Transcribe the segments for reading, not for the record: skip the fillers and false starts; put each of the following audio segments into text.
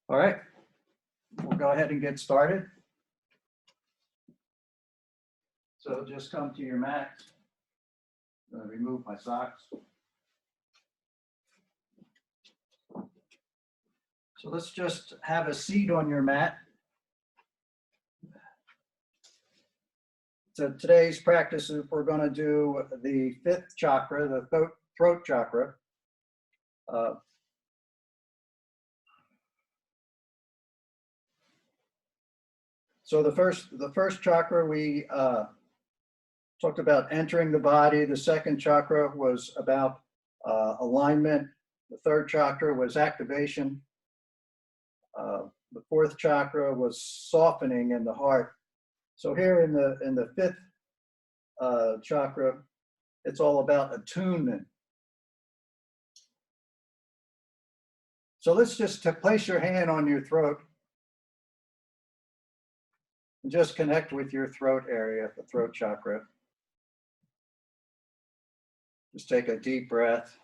All right, we'll go ahead and get started. So just come to your mat. I'm going to remove my socks. So let's just have a seat on your mat. So today's practice is we're going to do the fifth chakra, the throat chakra. So the first chakra we talked about entering the body. The second chakra was about alignment. The third chakra was activation. The fourth chakra was softening in the heart. So here in the fifth chakra, it's all about attunement. So let's just place your hand on your throat and just connect with your throat area, the throat chakra. Just take a deep breath.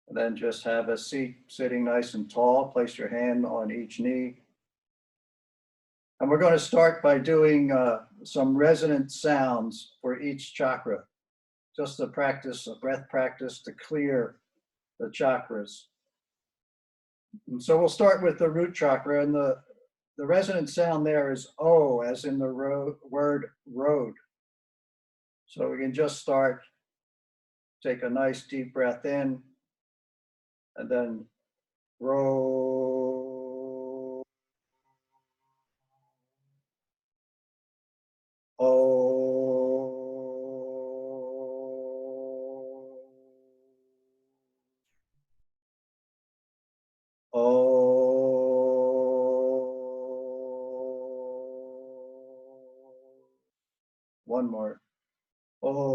And then just have a seat sitting nice and tall. Place your hand on each knee. And we're going to start by doing some resonant sounds for each chakra. Just a practice, a breath practice to clear the chakras. And so we'll start with the root chakra, and the resonant sound there is O, as in the word road. So we can just start, take a nice deep breath in, and then roll, O, O, one more, O.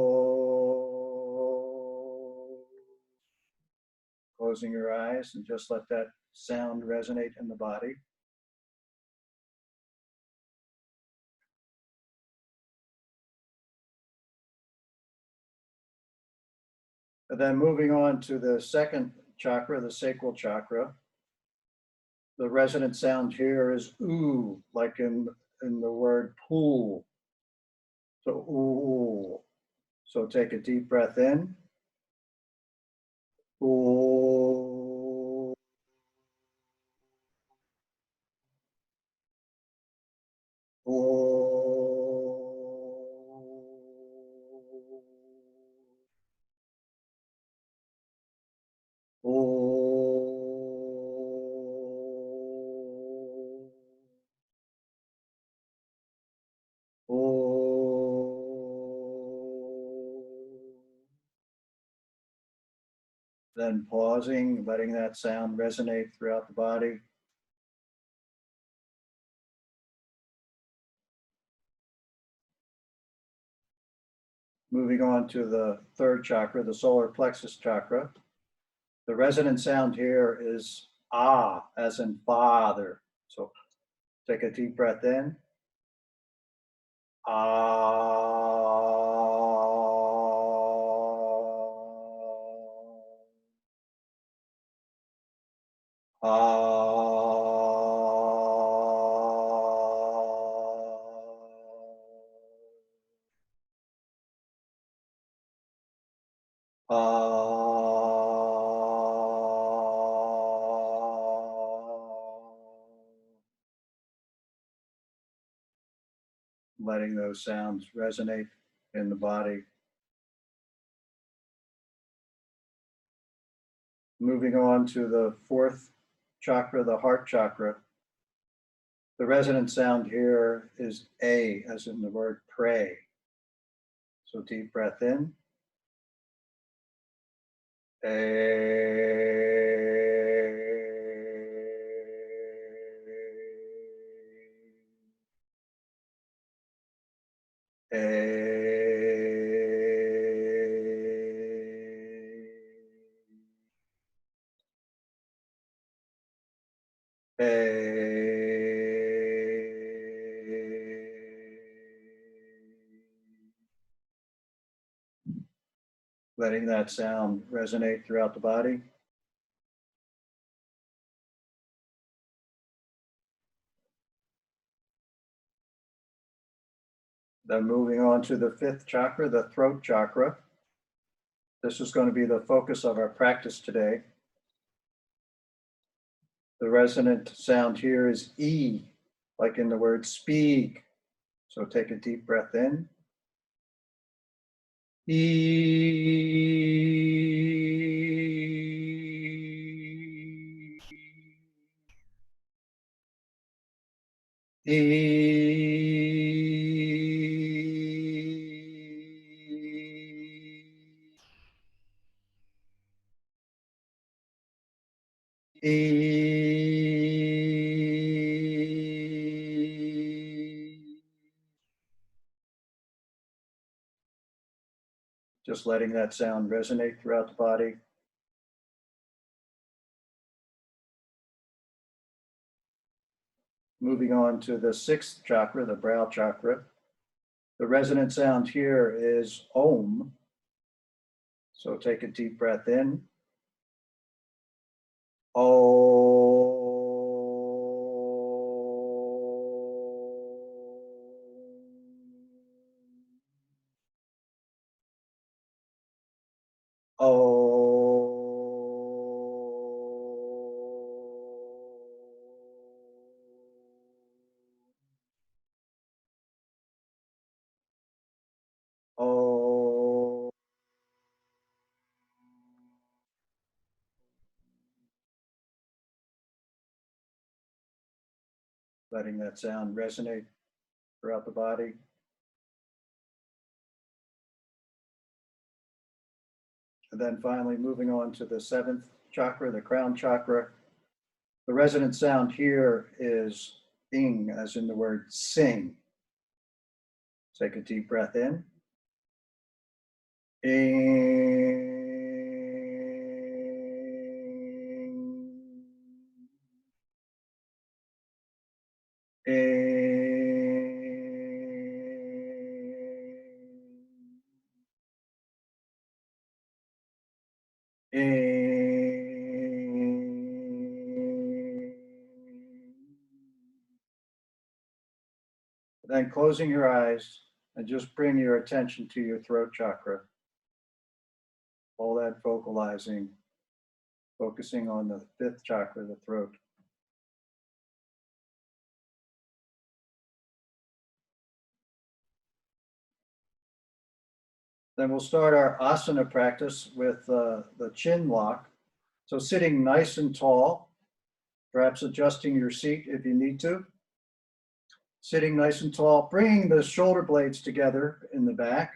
Closing your eyes and just let that sound resonate in the body. And then moving on to the second chakra, the sacral chakra. The resonant sound here is ooh, like in the word pool. So ooh. So take a deep breath in. Ooh. Ooh. Then pausing, letting that sound resonate throughout the body. Moving on to the third chakra, the solar plexus chakra. The resonant sound here is ah, as in father. So take a deep breath in. Ah. Letting those sounds resonate in the body. Moving on to the fourth chakra, the heart chakra. The resonant sound here is A, as in the word pray. So deep breath in. letting that sound resonate throughout the body. Then moving on to the fifth chakra, the throat chakra. This is going to be the focus of our practice today. The resonant sound here is E, like in the word speak. So take a deep breath in. Just letting that sound resonate throughout the body. Moving on to the sixth chakra, the brow chakra. The resonant sound here is Om. So take a deep breath in. Om. Letting that sound resonate throughout the body. And then finally moving on to the seventh chakra, the crown chakra. The resonant sound here is ing, as in the word sing. Take a deep breath in. Ing. Then closing your eyes and just bring your attention to your throat chakra. All that vocalizing, focusing on the fifth chakra, the throat. Then we'll start our asana practice with the chin lock. So sitting nice and tall, perhaps adjusting your seat if you need to. Sitting nice and tall, bringing the shoulder blades together in the back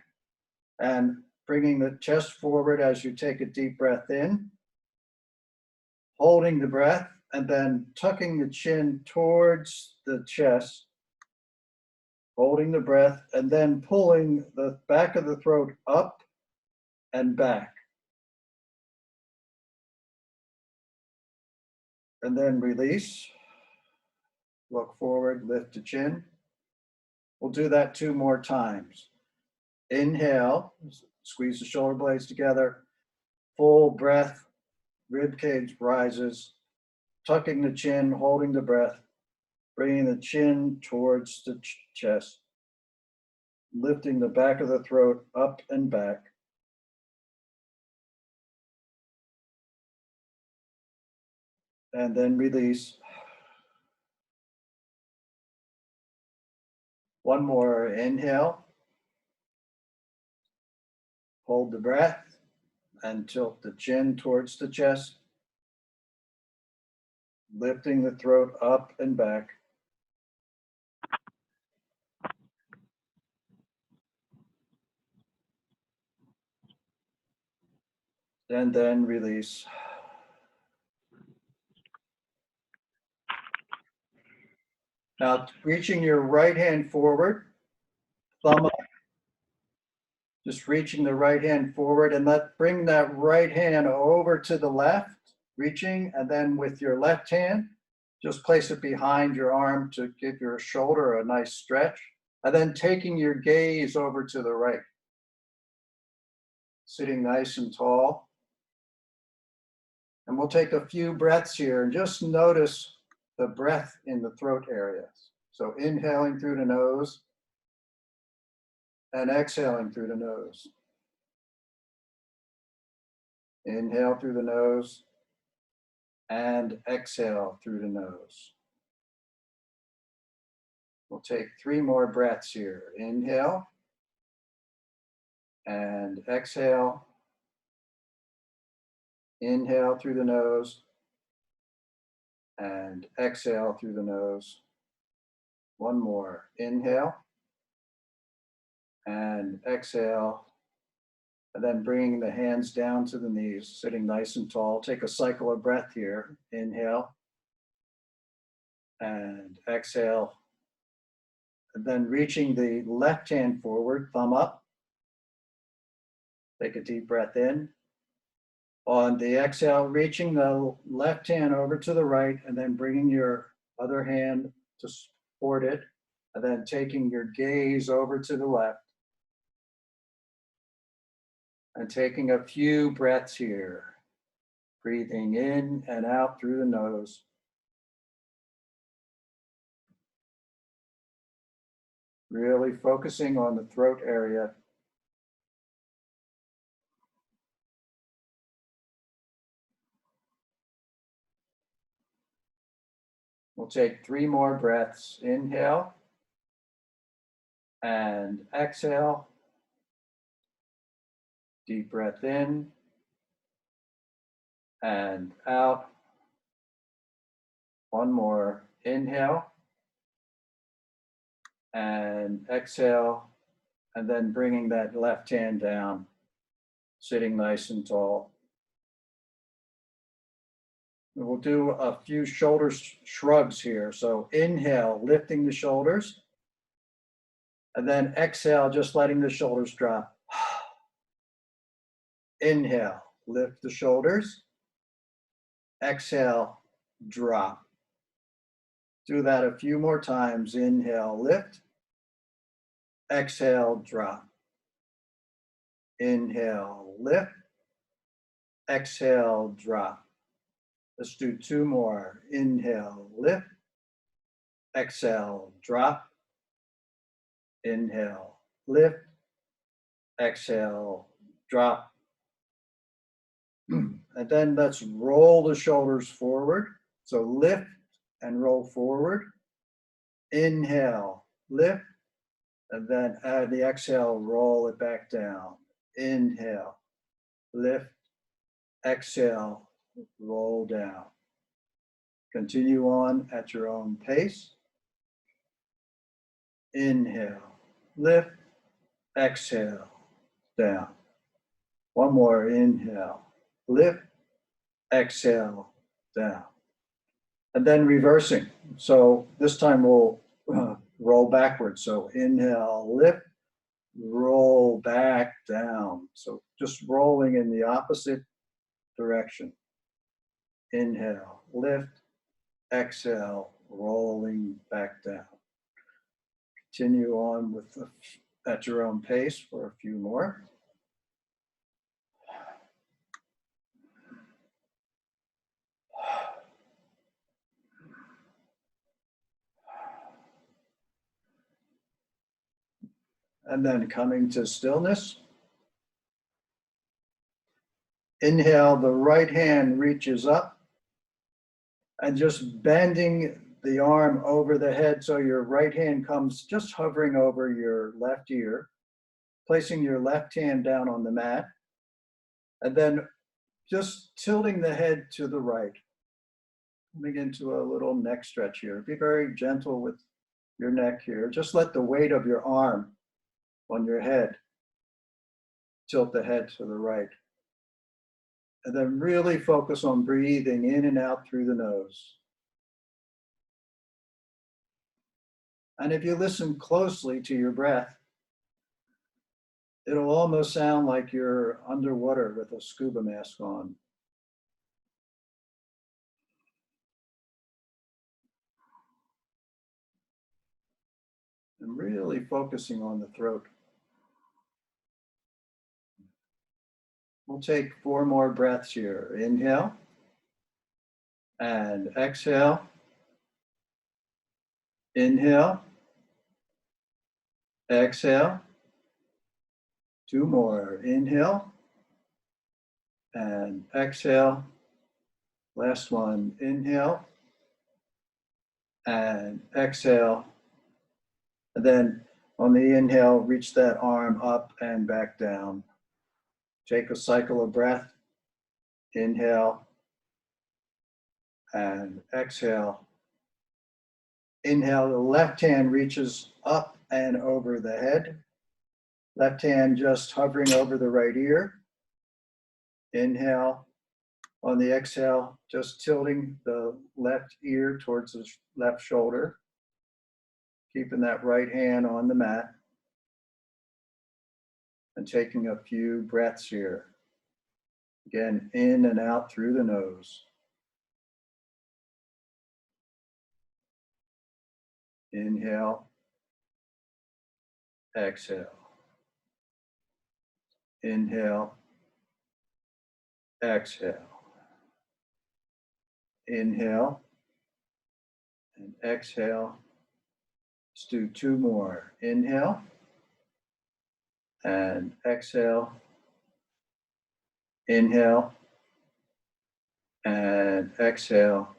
and bringing the chest forward as you take a deep breath in. Holding the breath and then tucking the chin towards the chest. Holding the breath and then pulling the back of the throat up and back. And then release. Look forward, lift the chin. We'll do that 2 more times. Inhale, squeeze the shoulder blades together. Full breath, rib cage rises. Tucking the chin, holding the breath. Bringing the chin towards the chest. Lifting the back of the throat up and back. And then release. One more inhale. Hold the breath and tilt the chin towards the chest. Lifting the throat up and back. And then release. Now reaching your right hand forward, thumb up. Just reaching the right hand forward and bring that right hand over to the left, reaching, and then with your left hand, just place it behind your arm to give your shoulder a nice stretch, and then taking your gaze over to the right. sitting nice and tall. And we'll take a few breaths here and just notice the breath in the throat areas. So inhaling through the nose and exhaling through the nose. Inhale through the nose and exhale through the nose. We'll take 3 more breaths here. Inhale and exhale. Inhale through the nose and exhale through the nose. 1 more. Inhale and exhale. And then bringing the hands down to the knees, sitting nice and tall. Take a cycle of breath here. Inhale and exhale. And then reaching the left hand forward, thumb up. Take a deep breath in. On the exhale, reaching the left hand over to the right, and then bringing your other hand to support it, and then taking your gaze over to the left. And taking a few breaths here, breathing in and out through the nose. Really focusing on the throat area. We'll take 3 more breaths. Inhale and exhale. Deep breath in and out. 1 more. Inhale and exhale, and then bringing that left hand down, sitting nice and tall. We'll do a few shoulder shrugs here. So inhale, lifting the shoulders, and then exhale, just letting the shoulders drop. Inhale, lift the shoulders. Exhale, drop. Do that a few more times. Inhale, lift. Exhale, drop. Inhale, lift. Exhale, drop. Let's do 2 more. Inhale, lift. Exhale, drop. Inhale, lift. Exhale, drop. And then let's roll the shoulders forward. So lift and roll forward. Inhale, lift. And then add the exhale, roll it back down. Inhale, lift. Exhale, roll down. Continue on at your own pace. Inhale, lift. Exhale, down. 1 more. Inhale, lift. Exhale, down. And then reversing. So this time we'll roll backwards. So inhale, lift, roll back down. So just rolling in the opposite direction. Inhale, lift, exhale, rolling back down. Continue on with at your own pace for a few more. And then coming to stillness. Inhale, the right hand reaches up and just bending the arm over the head so your right hand comes just hovering over your left ear, placing your left hand down on the mat, and then just tilting the head to the right. Coming into a little neck stretch here. Be very gentle with your neck here. Just let the weight of your arm on your head tilt the head to the right. And then really focus on breathing in and out through the nose. And if you listen closely to your breath, it'll almost sound like you're underwater with a scuba mask on. And really focusing on the throat. We'll take 4 more breaths here. Inhale and exhale. Inhale, exhale. 2 more. Inhale and exhale. Last one. Inhale and exhale. And then on the inhale, reach that arm up and back down. Take a cycle of breath. Inhale and exhale. Inhale, the left hand reaches up and over the head. Left hand just hovering over the right ear. Inhale. On the exhale, just tilting the left ear towards the left shoulder. Keeping that right hand on the mat. And taking a few breaths here. Again, in and out through the nose. Inhale. Exhale. Inhale. Exhale. Inhale and exhale. Let's do 2 more. Inhale and exhale. Inhale and exhale.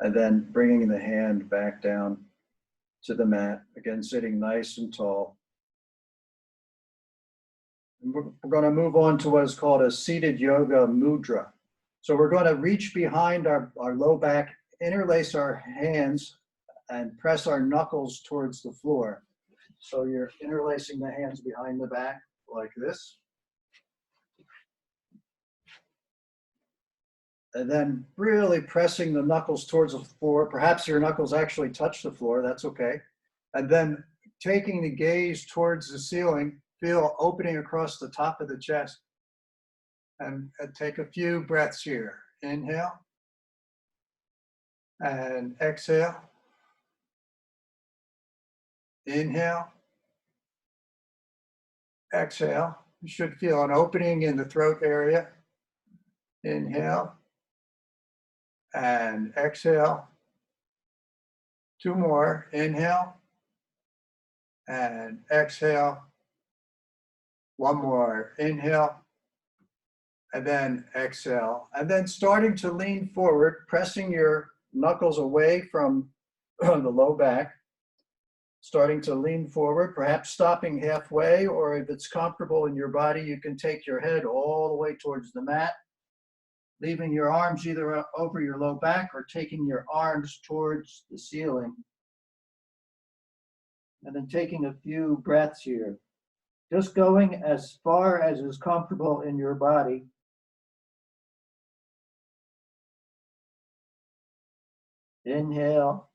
And then bringing the hand back down to the mat. Again, sitting nice and tall. And we're going to move on to what is called a seated yoga mudra. So we're going to reach behind our low back, interlace our hands, and press our knuckles towards the floor. So you're interlacing the hands behind the back like this. And then really pressing the knuckles towards the floor. Perhaps your knuckles actually touch the floor, that's okay. And then taking the gaze towards the ceiling, feel opening across the top of the chest. And take a few breaths here. Inhale and exhale. Inhale, exhale. You should feel an opening in the throat area. Inhale and exhale. 2 more. Inhale and exhale. 1 more. Inhale and then exhale. And then starting to lean forward, pressing your knuckles away from the low back. Starting to lean forward, perhaps stopping halfway, or if it's comfortable in your body, you can take your head all the way towards the mat, leaving your arms either over your low back or taking your arms towards the ceiling. And then taking a few breaths here. Just going as far as is comfortable in your body. Inhale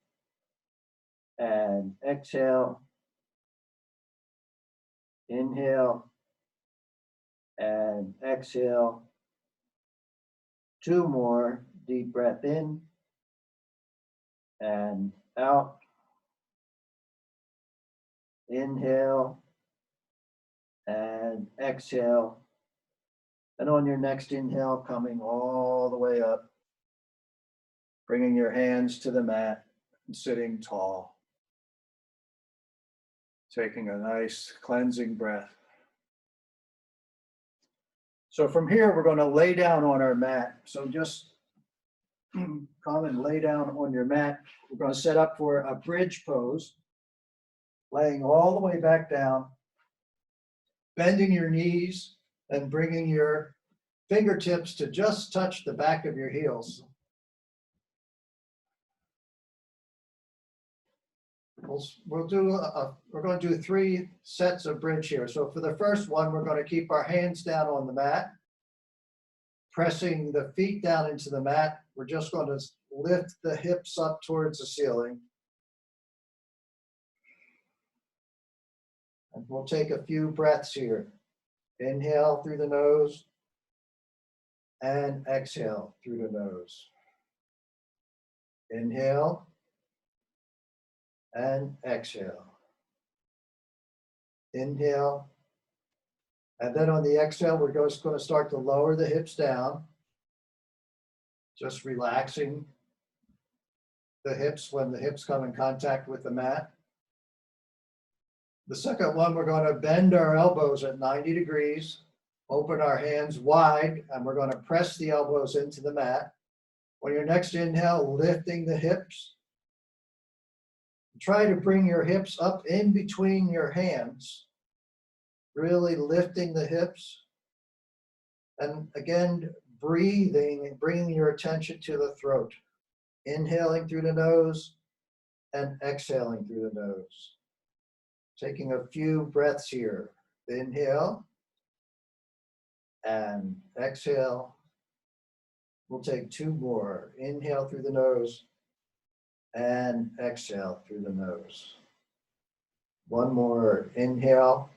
and exhale. Inhale and exhale. 2 more. Deep breath in and out. Inhale and exhale. And on your next inhale, coming all the way up, bringing your hands to the mat and sitting tall. Taking a nice cleansing breath. So from here, we're going to lay down on our mat. So just come and lay down on your mat. We're going to set up for a bridge pose, laying all the way back down, bending your knees and bringing your fingertips to just touch the back of your heels. We're going to do 3 sets of bridge here. So for the first one, we're going to keep our hands down on the mat, pressing the feet down into the mat. We're just going to lift the hips up towards the ceiling. And we'll take a few breaths here. Inhale through the nose and exhale through the nose. Inhale and exhale. Inhale And then on the exhale, we're just going to start to lower the hips down, just relaxing the hips when the hips come in contact with the mat. The second one, we're going to bend our elbows at 90 degrees, open our hands wide, and we're going to press the elbows into the mat. On your next inhale, lifting the hips. Try to bring your hips up in between your hands, really lifting the hips. And again, breathing and bringing your attention to the throat. Inhaling through the nose and exhaling through the nose. Taking a few breaths here. Inhale and exhale. We'll take two more. Inhale through the nose and exhale through the nose. One more. Inhale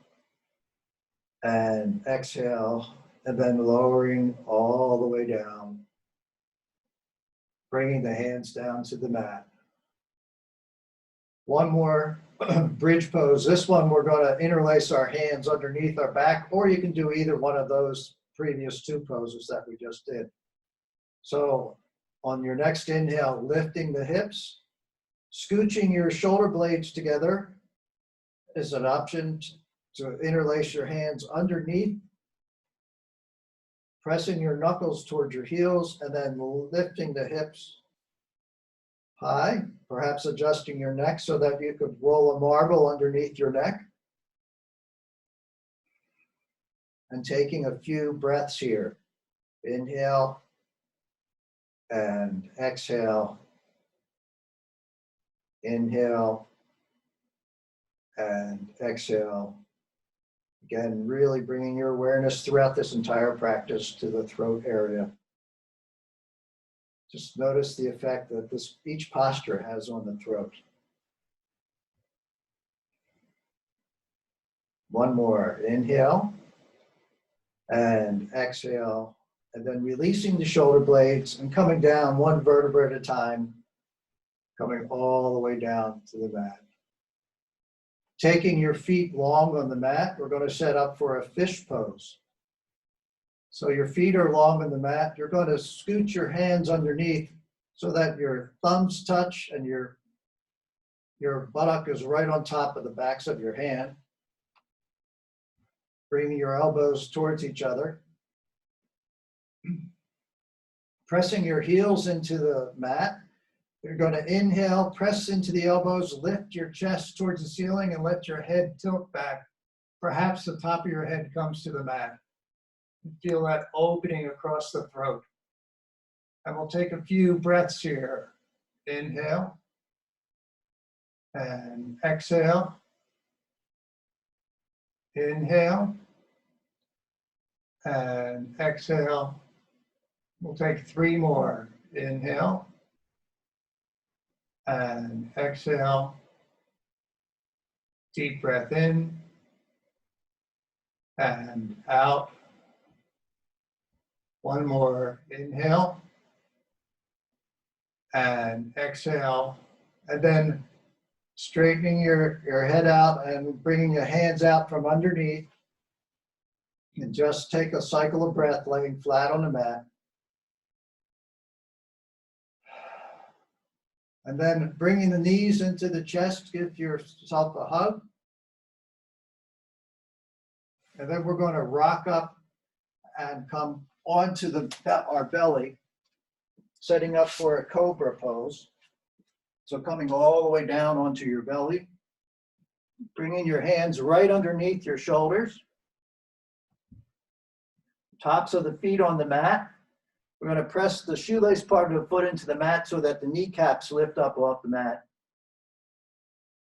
and exhale, and then lowering all the way down. Bringing the hands down to the mat. One more bridge pose. This one, we're going to interlace our hands underneath our back, or you can do either one of those previous two poses that we just did. So on your next inhale, lifting the hips, scooching your shoulder blades together is an option to interlace your hands underneath, pressing your knuckles towards your heels, and then lifting the hips high, perhaps adjusting your neck so that you could roll a marble underneath your neck. And taking a few breaths here. Inhale and exhale. Inhale and exhale. Again, really bringing your awareness throughout this entire practice to the throat area. Just notice the effect that each posture has on the throat. One more. Inhale and exhale. And then releasing the shoulder blades and coming down one vertebra at a time, coming all the way down to the mat. Taking your feet long on the mat, we're going to set up for a fish pose. So your feet are long on the mat. You're going to scoot your hands underneath so that your thumbs touch and your buttock is right on top of the backs of your hand. Bringing your elbows towards each other. Pressing your heels into the mat. You're going to inhale, press into the elbows, lift your chest towards the ceiling and let your head tilt back. Perhaps the top of your head comes to the mat. You feel that opening across the throat. And we'll take a few breaths here. Inhale and exhale. Inhale and exhale. We'll take three more. Inhale and exhale. Deep breath in and out. One more. Inhale and exhale. And then straightening your head out and bringing your hands out from underneath. And just take a cycle of breath, laying flat on the mat. And then bringing the knees into the chest, give yourself a hug. And then we're going to rock up and come onto our belly, setting up for a Cobra Pose. So coming all the way down onto your belly, bringing your hands right underneath your shoulders, tops of the feet on the mat. We're going to press the shoelace part of the foot into the mat so that the kneecaps lift up off the mat.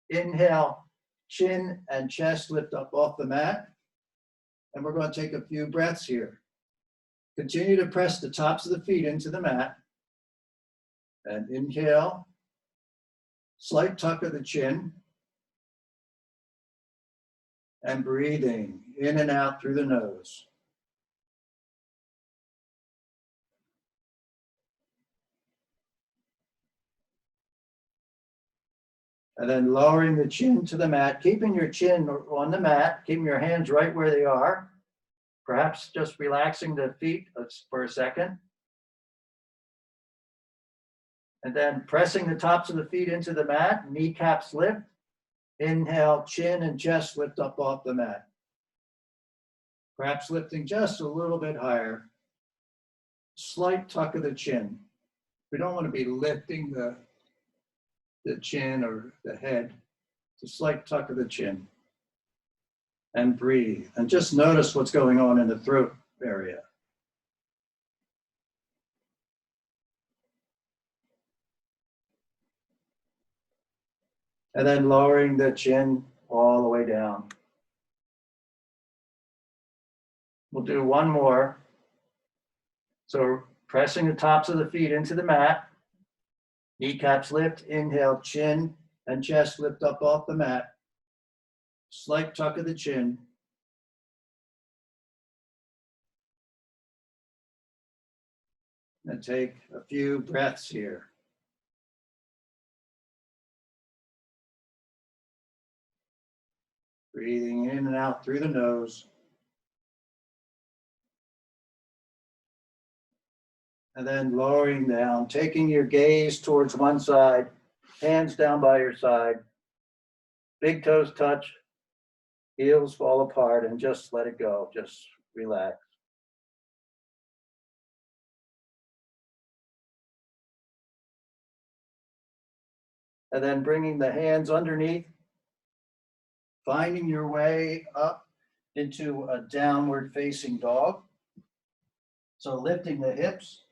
Inhale, chin and chest lift up off the mat. And we're going to take a few breaths here. Continue to press the tops of the feet into the mat. And inhale, slight tuck of the chin. And breathing in and out through the nose. And then lowering the chin to the mat, keeping your chin on the mat, keeping your hands right where they are. Perhaps just relaxing the feet for a second. And then pressing the tops of the feet into the mat, kneecaps lift. Inhale, chin and chest lift up off the mat. Perhaps lifting just a little bit higher. Slight tuck of the chin. We don't want to be lifting the chin or the head. It's a slight tuck of the chin. And breathe. And just notice what's going on in the throat area. And then lowering the chin all the way down. We'll do one more. So pressing the tops of the feet into the mat. Kneecaps lift, inhale, chin and chest lift up off the mat. Slight tuck of the chin. And take a few breaths here. Breathing in and out through the nose. And then lowering down, taking your gaze towards one side, hands down by your side. Big toes touch, heels fall apart, and just let it go. Just relax. And then bringing the hands underneath, finding your way up into a downward facing dog. So lifting the hips,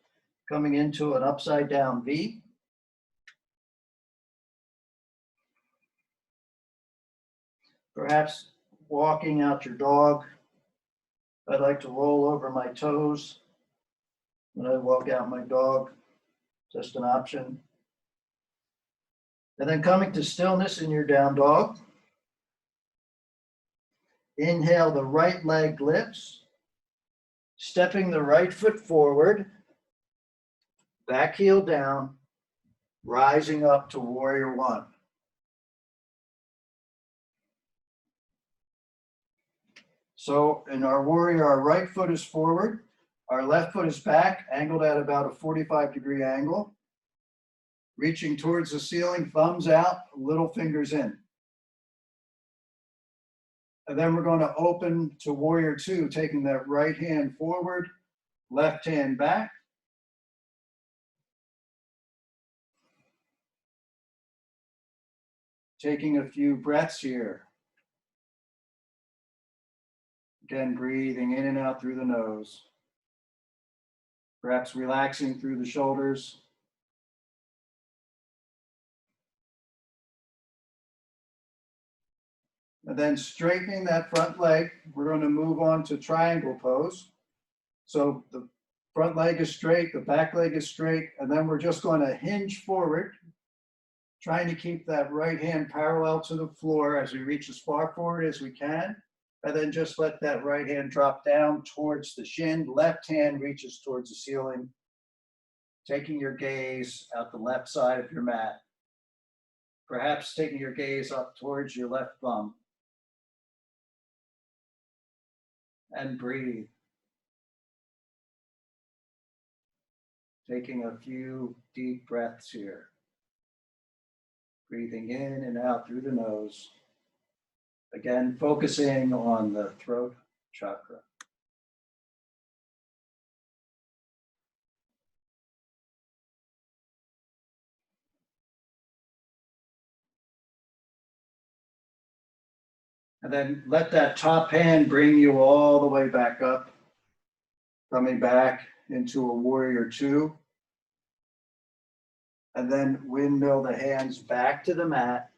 coming into an upside down V. Perhaps walking out your dog. I'd like to roll over my toes when I walk out my dog, just an option. And then coming to stillness in your down dog. Inhale, the right leg lifts, stepping the right foot forward, back heel down, rising up to warrior one. So in our warrior, our right foot is forward, our left foot is back, angled at about a 45-degree angle. Reaching towards the ceiling, thumbs out, little fingers in. And then we're going to open to warrior two, taking that right hand forward, left hand back. Taking a few breaths here. Again, breathing in and out through the nose. Perhaps relaxing through the shoulders. And then straightening that front leg, we're going to move on to triangle pose. So the front leg is straight, the back leg is straight, and then we're just going to hinge forward, trying to keep that right hand parallel to the floor as we reach as far forward as we can. And then just let that right hand drop down towards the shin. Left hand reaches towards the ceiling, taking your gaze out the left side of your mat. Perhaps taking your gaze up towards your left thumb. And breathe. Taking a few deep breaths here. Breathing in and out through the nose. Again, focusing on the throat chakra. And then let that top hand bring you all the way back up, coming back into a warrior two. And then windmill the hands back to the mat,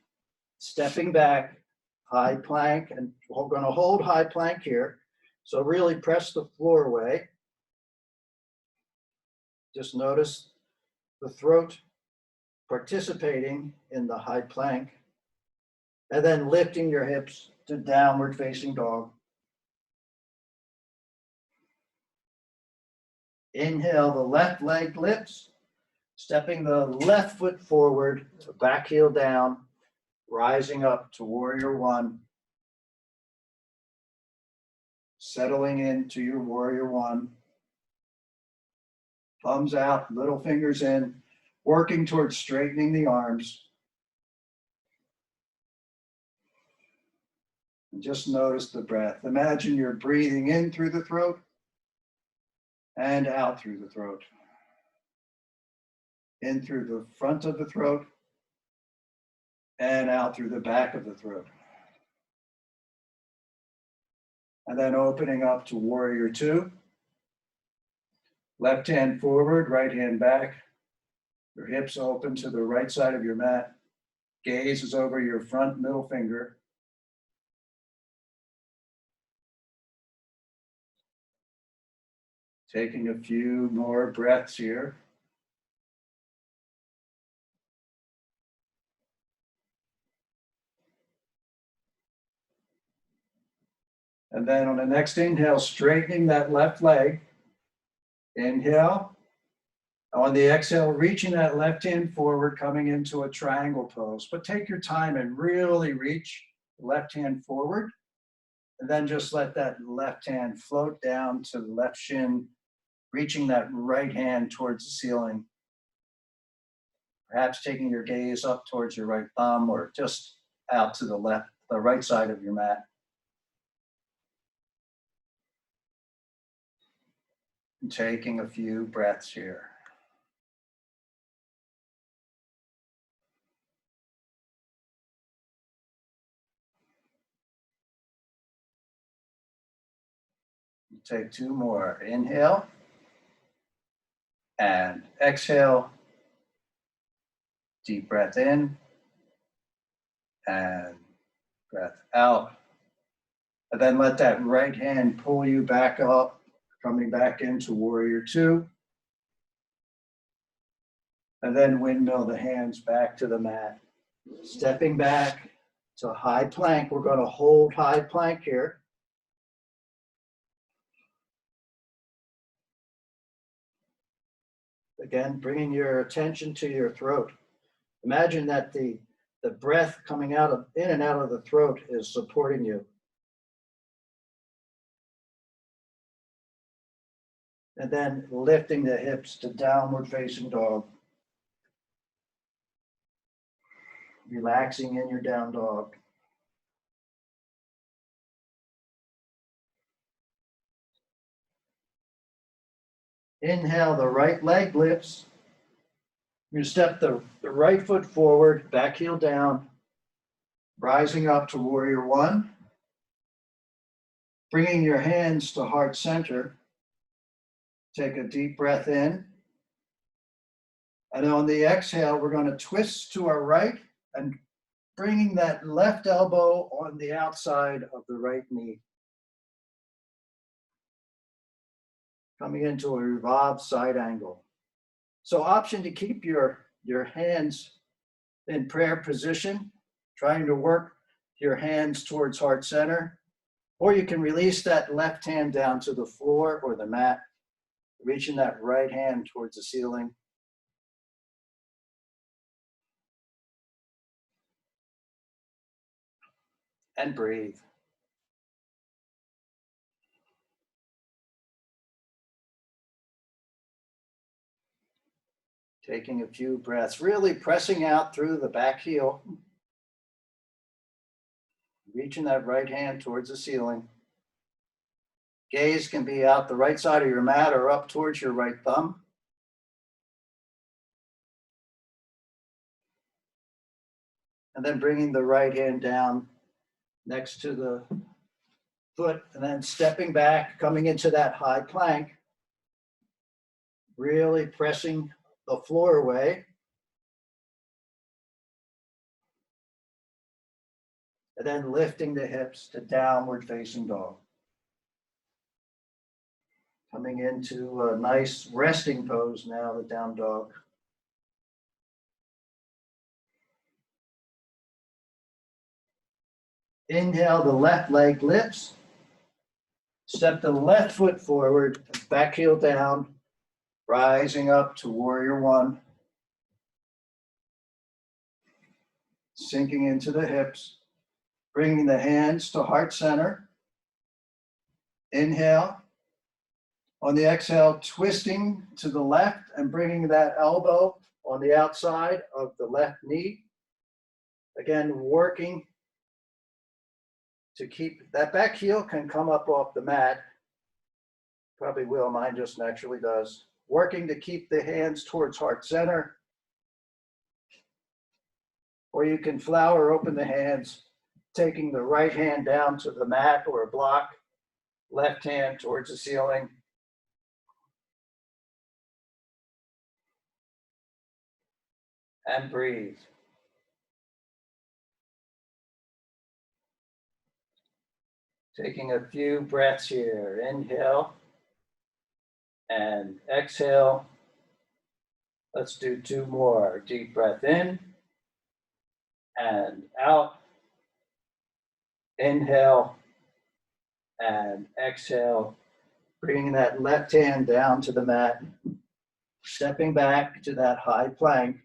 stepping back, high plank, and we're going to hold high plank here. So really press the floor away. Just notice the throat participating in the high plank. And then lifting your hips to downward facing dog. Inhale, the left leg lifts, stepping the left foot forward, back heel down, rising up to warrior one. settling into your warrior one. Thumbs out, little fingers in, working towards straightening the arms. And just notice the breath. Imagine you're breathing in through the throat and out through the throat. In through the front of the throat and out through the back of the throat. And then opening up to warrior two. Left hand forward, right hand back. Your hips open to the right side of your mat. Gaze is over your front middle finger. Taking a few more breaths here. And then on the next inhale, straightening that left leg. Inhale. On the exhale, reaching that left hand forward, coming into a triangle pose. But take your time and really reach the left hand forward. And then just let that left hand float down to the left shin, reaching that right hand towards the ceiling. Perhaps taking your gaze up towards your right thumb or just out to the right side of your mat. And taking a few breaths here. Take two more. Inhale and exhale. Deep breath in and breath out. And then let that right hand pull you back up, coming back into warrior two. And then windmill the hands back to the mat. Stepping back to high plank. We're going to hold high plank here. Again, bringing your attention to your throat. Imagine that the breath coming out in and out of the throat is supporting you. And then lifting the hips to downward facing dog. Relaxing in your down dog. Inhale, the right leg lifts. You step the right foot forward, back heel down, rising up to warrior one. Bringing your hands to heart center. Take a deep breath in. And on the exhale, we're going to twist to our right and bringing that left elbow on the outside of the right knee. Coming into a revolved side angle. So option to keep your hands in prayer position, trying to work your hands towards heart center, or you can release that left hand down to the floor or the mat, reaching that right hand towards the ceiling. And breathe. Taking a few breaths, really pressing out through the back heel. Reaching that right hand towards the ceiling. Gaze can be out the right side of your mat or up towards your right thumb. And then bringing the right hand down next to the foot and then stepping back, coming into that high plank. Really pressing the floor away. And then lifting the hips to downward facing dog. Coming into a nice resting pose now, the down dog. Inhale, the left leg lifts. Step the left foot forward, back heel down, rising up to warrior one. Sinking into the hips, bringing the hands to heart center. Inhale. On the exhale, twisting to the left and bringing that elbow on the outside of the left knee. Again, working to keep that back heel can come up off the mat. Probably will, mine just naturally does. Working to keep the hands towards heart center. Or you can flower open the hands, taking the right hand down to the mat or a block, left hand towards the ceiling. And breathe. Taking a few breaths here. Inhale and exhale. Let's do 2 more. Deep breath in and out. Inhale and exhale. Bringing that left hand down to the mat. Stepping back to that high plank.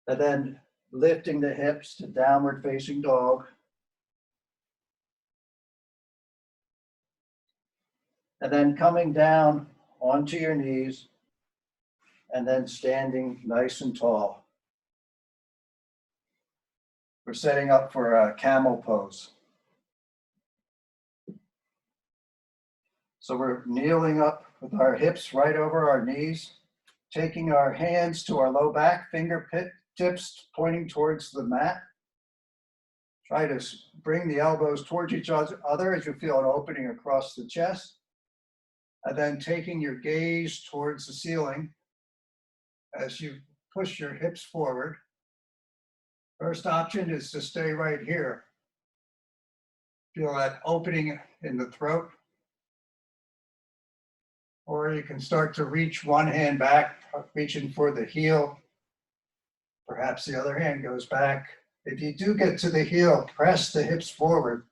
And then lifting the hips to downward facing dog. And then coming down onto your knees and then standing nice and tall. We're setting up for a Camel Pose. So we're kneeling up with our hips right over our knees, taking our hands to our low back, fingertips pointing towards the mat. Try to bring the elbows towards each other as you feel an opening across the chest. And then taking your gaze towards the ceiling as you push your hips forward. First option is to stay right here. Feel that opening in the throat. Or you can start to reach one hand back, reaching for the heel. Perhaps the other hand goes back. If you do get to the heel, press the hips forward.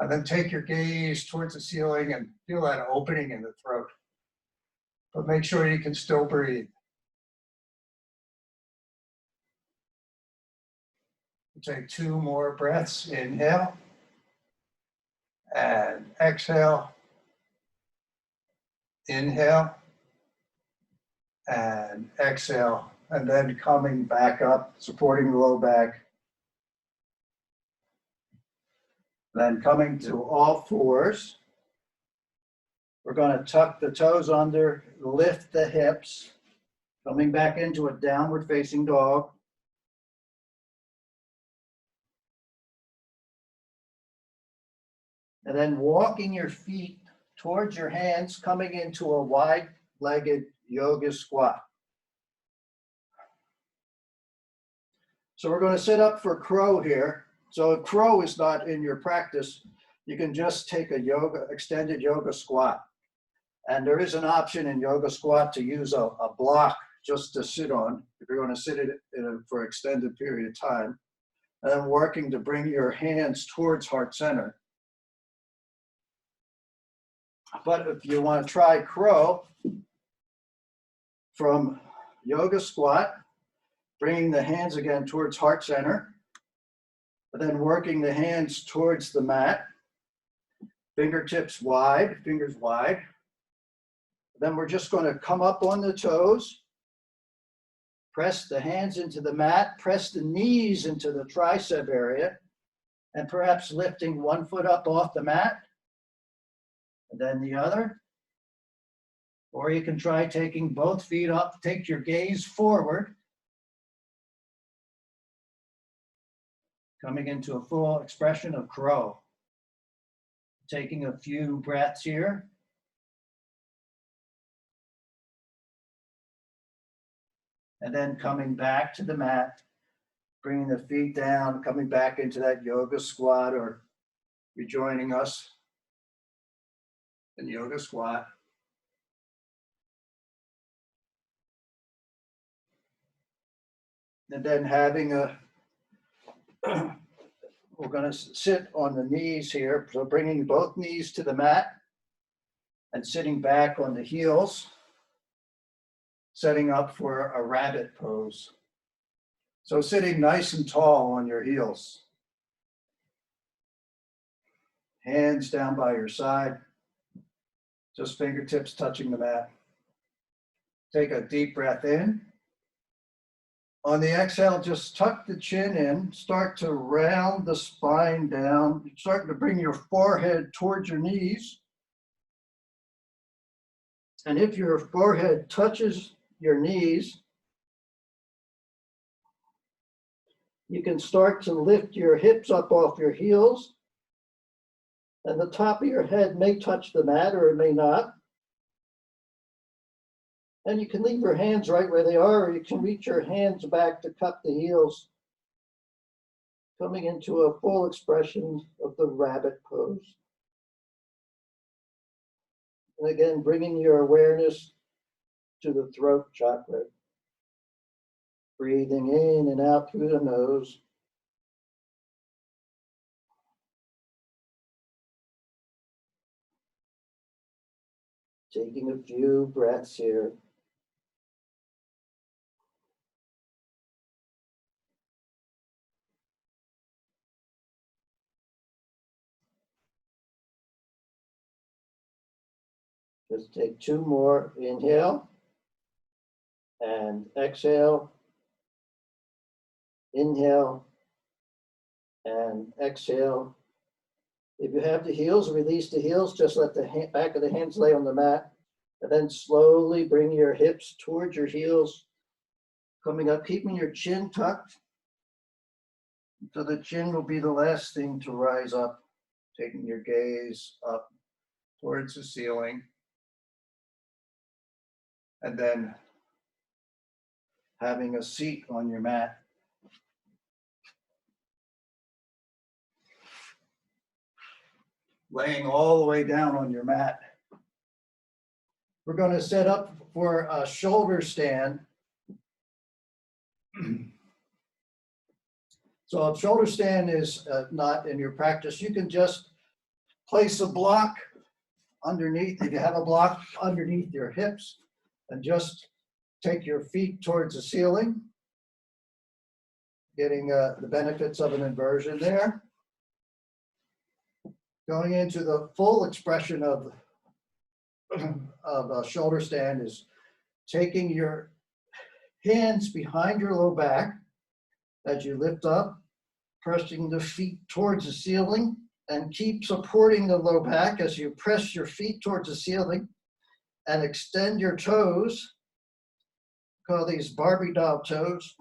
And then take your gaze towards the ceiling and feel that opening in the throat. But make sure you can still breathe. Take 2 more breaths. Inhale and exhale. Inhale and exhale. And then coming back up, supporting the low back. Then coming to all fours. We're going to tuck the toes under, lift the hips, coming back into a downward facing dog. And then walking your feet towards your hands, coming into a wide-legged yoga squat. So we're going to sit up for crow here. So if crow is not in your practice, you can just take a extended yoga squat. And there is an option in yoga squat to use a block just to sit on, if you're going to sit for an extended period of time. And then working to bring your hands towards heart center. But if you want to try crow, from yoga squat, bringing the hands again towards heart center, and then working the hands towards the mat, fingertips wide, fingers wide. Then we're just going to come up on the toes, press the hands into the mat, press the knees into the tricep area, and perhaps lifting one foot up off the mat, and then the other. Or you can try taking both feet up, take your gaze forward, coming into a full expression of crow. Taking a few breaths here. And then coming back to the mat, bringing the feet down, coming back into that yoga squat, or rejoining us in yoga squat. And then having we're going to sit on the knees here. So bringing both knees to the mat and sitting back on the heels, setting up for a rabbit pose. So sitting nice and tall on your heels. Hands down by your side, just fingertips touching the mat. Take a deep breath in. On the exhale, just tuck the chin in, start to round the spine down. You're starting to bring your forehead towards your knees. And if your forehead touches your knees, you can start to lift your hips up off your heels. And the top of your head may touch the mat or it may not. And you can leave your hands right where they are, or you can reach your hands back to cup the heels, coming into a full expression of the rabbit pose. And again, bringing your awareness to the throat chakra. Breathing in and out through the nose. Taking a few breaths here. Just take two more. Inhale and exhale. Inhale and exhale. If you have the heels, release the heels. Just let the back of the hands lay on the mat. And then slowly bring your hips towards your heels. Coming up, keeping your chin tucked. So the chin will be the last thing to rise up. Taking your gaze up towards the ceiling. And then having a seat on your mat. Laying all the way down on your mat. We're going to set up for a shoulder stand. So a shoulder stand is not in your practice. You can just place a block underneath, if you have a block underneath your hips, and just take your feet towards the ceiling, getting the benefits of an inversion there. Going into the full expression of a shoulder stand is taking your hands behind your low back as you lift up, pressing the feet towards the ceiling, and keep supporting the low back as you press your feet towards the ceiling and extend your toes. Call these Barbie doll toes.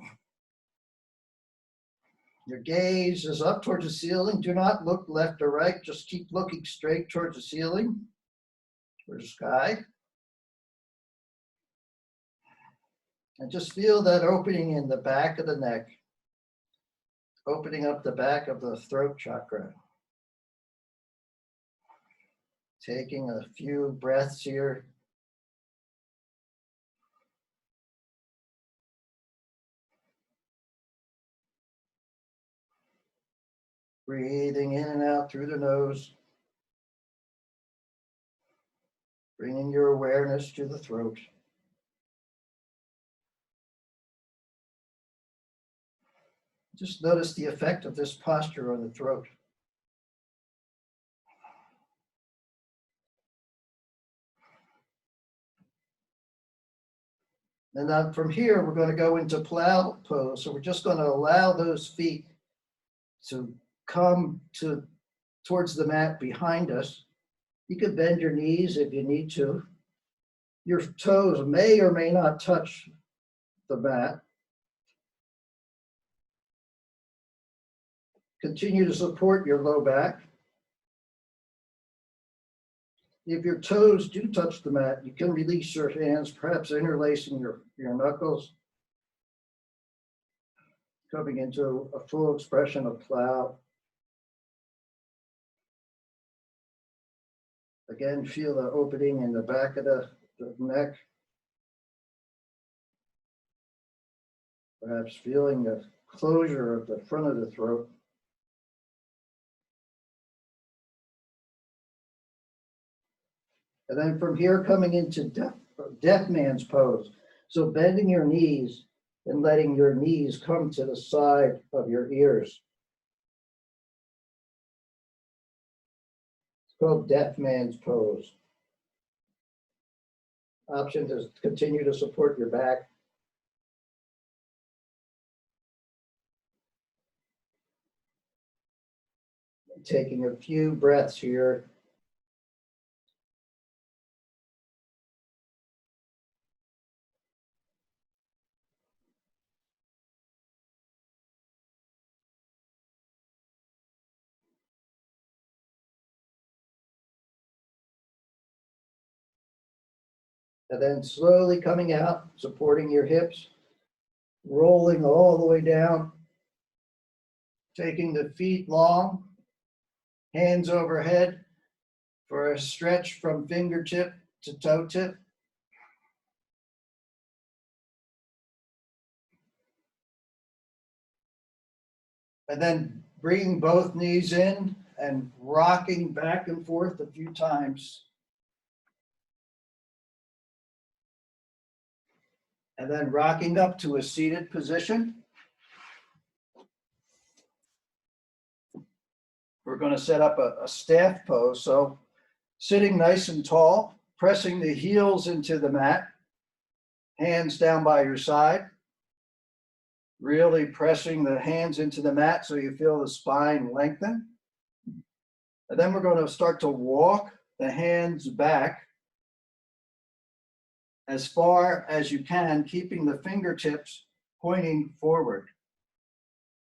Your gaze is up towards the ceiling. Do not look left or right. Just keep looking straight towards the ceiling, towards the sky. And just feel that opening in the back of the neck, opening up the back of the throat chakra. Taking a few breaths here. Breathing in and out through the nose. Bringing your awareness to the throat. Just notice the effect of this posture on the throat. And then from here, we're going to go into Plow Pose. So we're just going to allow those feet to come towards the mat behind us. You could bend your knees if you need to. Your toes may or may not touch the mat. Continue to support your low back. If your toes do touch the mat, you can release your hands, perhaps interlacing your knuckles. Coming into a full expression of plow. Again, feel the opening in the back of the neck. Perhaps feeling the closure of the front of the throat. And then from here, coming into deaf man's pose. So bending your knees and letting your knees come to the side of your ears. called Deaf Man's Pose. Option to continue to support your back. Taking a few breaths here. And then slowly coming out, supporting your hips, rolling all the way down, taking the feet long, hands overhead for a stretch from fingertip to toe tip. And then bringing both knees in and rocking back and forth a few times. And then rocking up to a seated position. We're going to set up a staff pose. So sitting nice and tall, pressing the heels into the mat, hands down by your side, really pressing the hands into the mat so you feel the spine lengthen. And then we're going to start to walk the hands back as far as you can, keeping the fingertips pointing forward.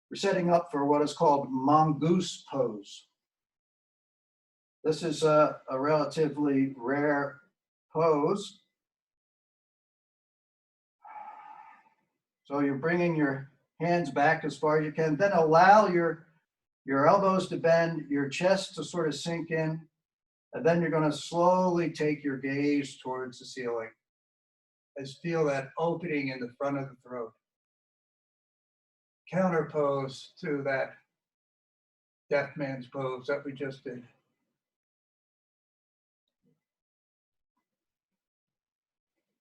We're setting up for what is called Mongoose Pose. This is a relatively rare pose. So you're bringing your hands back as far as you can, then allow your elbows to bend, your chest to sort of sink in, and then you're going to slowly take your gaze towards the ceiling. As feel that opening in the front of the throat. Counter pose to that deaf man's pose that we just did.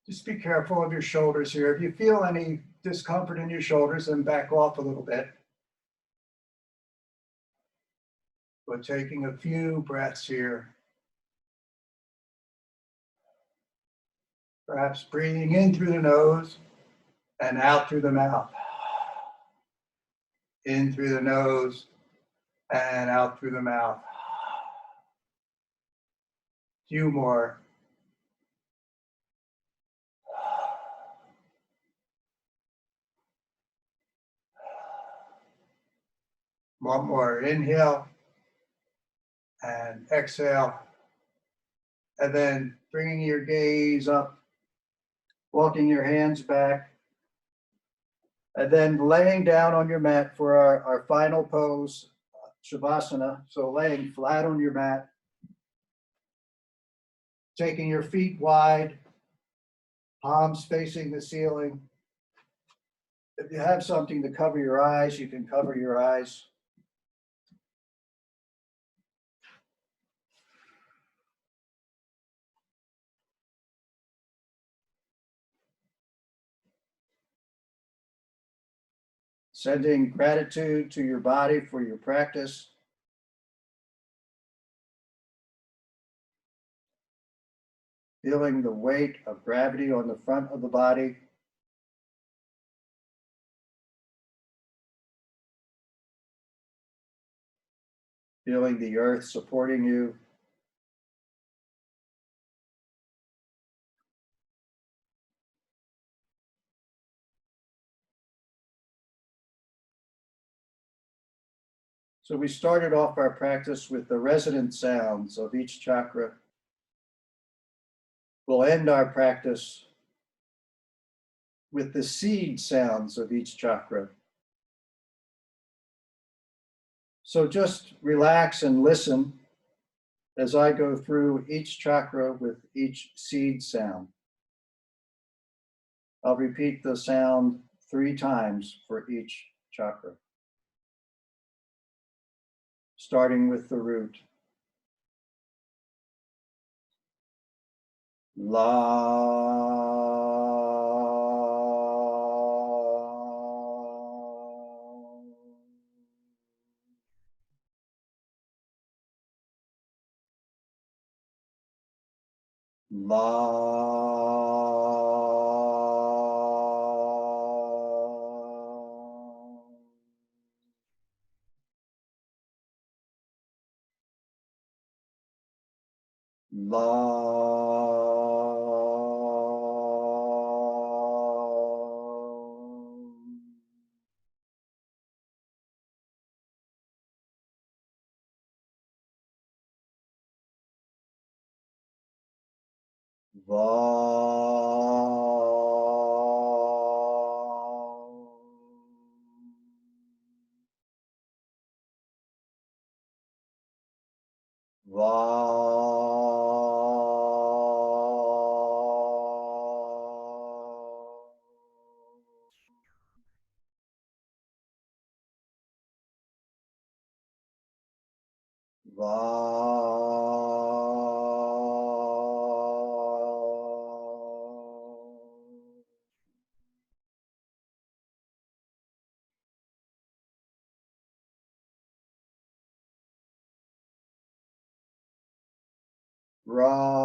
Just be careful of your shoulders here. If you feel any discomfort in your shoulders, then back off a little bit. But taking a few breaths here. Perhaps breathing in through the nose and out through the mouth. In through the nose and out through the mouth. Few more. One more. Inhale and exhale. And then bringing your gaze up, walking your hands back, and then laying down on your mat for our final pose, Savasana. So laying flat on your mat, taking your feet wide, palms facing the ceiling. If you have something to cover your eyes, you can cover your eyes. Sending gratitude to your body for your practice. Feeling the weight of gravity on the front of the body. Feeling the earth supporting you. So we started off our practice with the resonant sounds of each chakra. We'll end our practice with the seed sounds of each chakra. So just relax and listen as I go through each chakra with each seed sound. I'll repeat the sound 3 times for each chakra. Starting with the root. La. La. La. Va. Va. Va. Ra.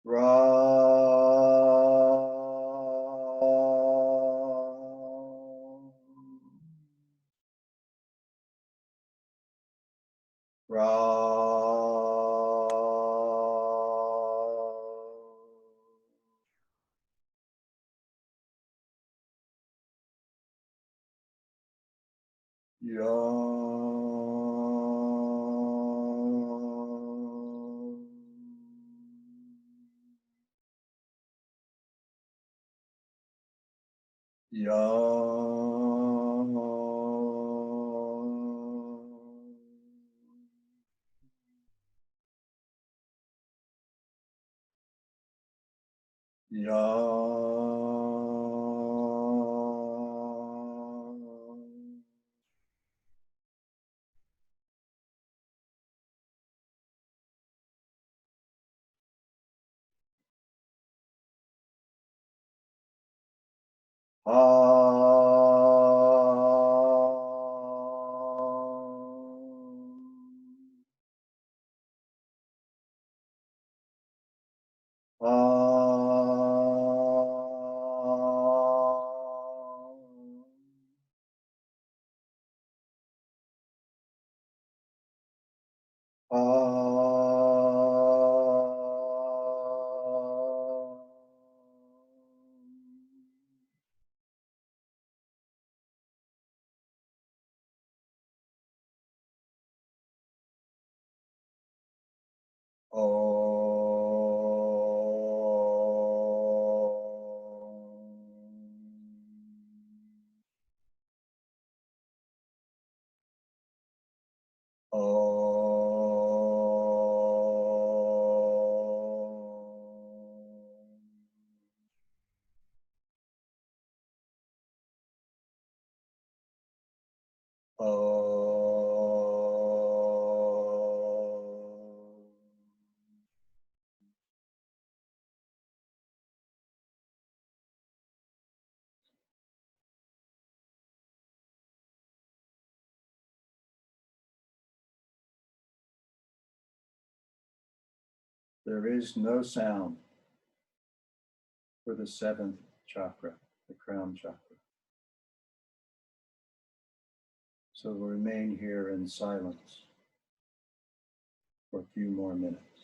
Ra. Ra. There is no sound for the seventh chakra, the crown chakra. So we'll remain here in silence for a few more minutes.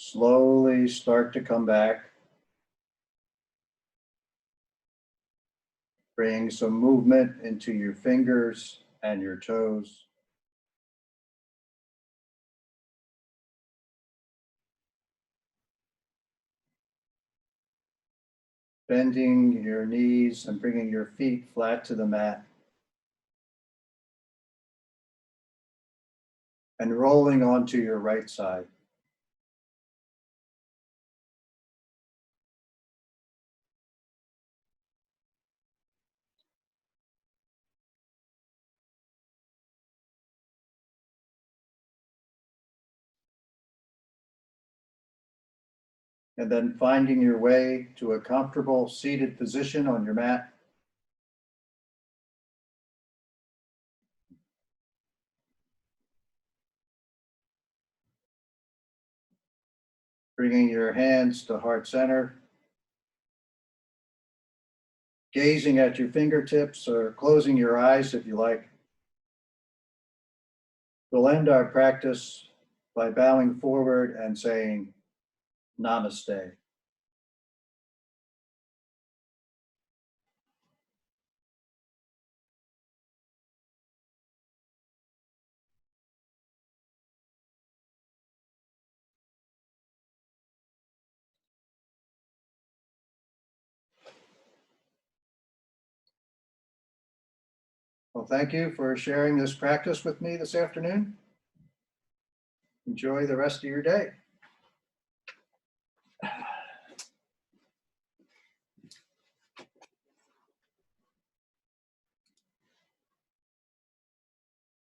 slowly start to come back. Bring some movement into your fingers and your toes. Bending your knees and bringing your feet flat to the mat. And rolling onto your right side. And then finding your way to a comfortable seated position on your mat. Bringing your hands to heart center. Gazing at your fingertips or closing your eyes if you like. We'll end our practice by bowing forward and saying, Namaste. Well, thank you for sharing this practice with me this afternoon. Enjoy the rest of your day.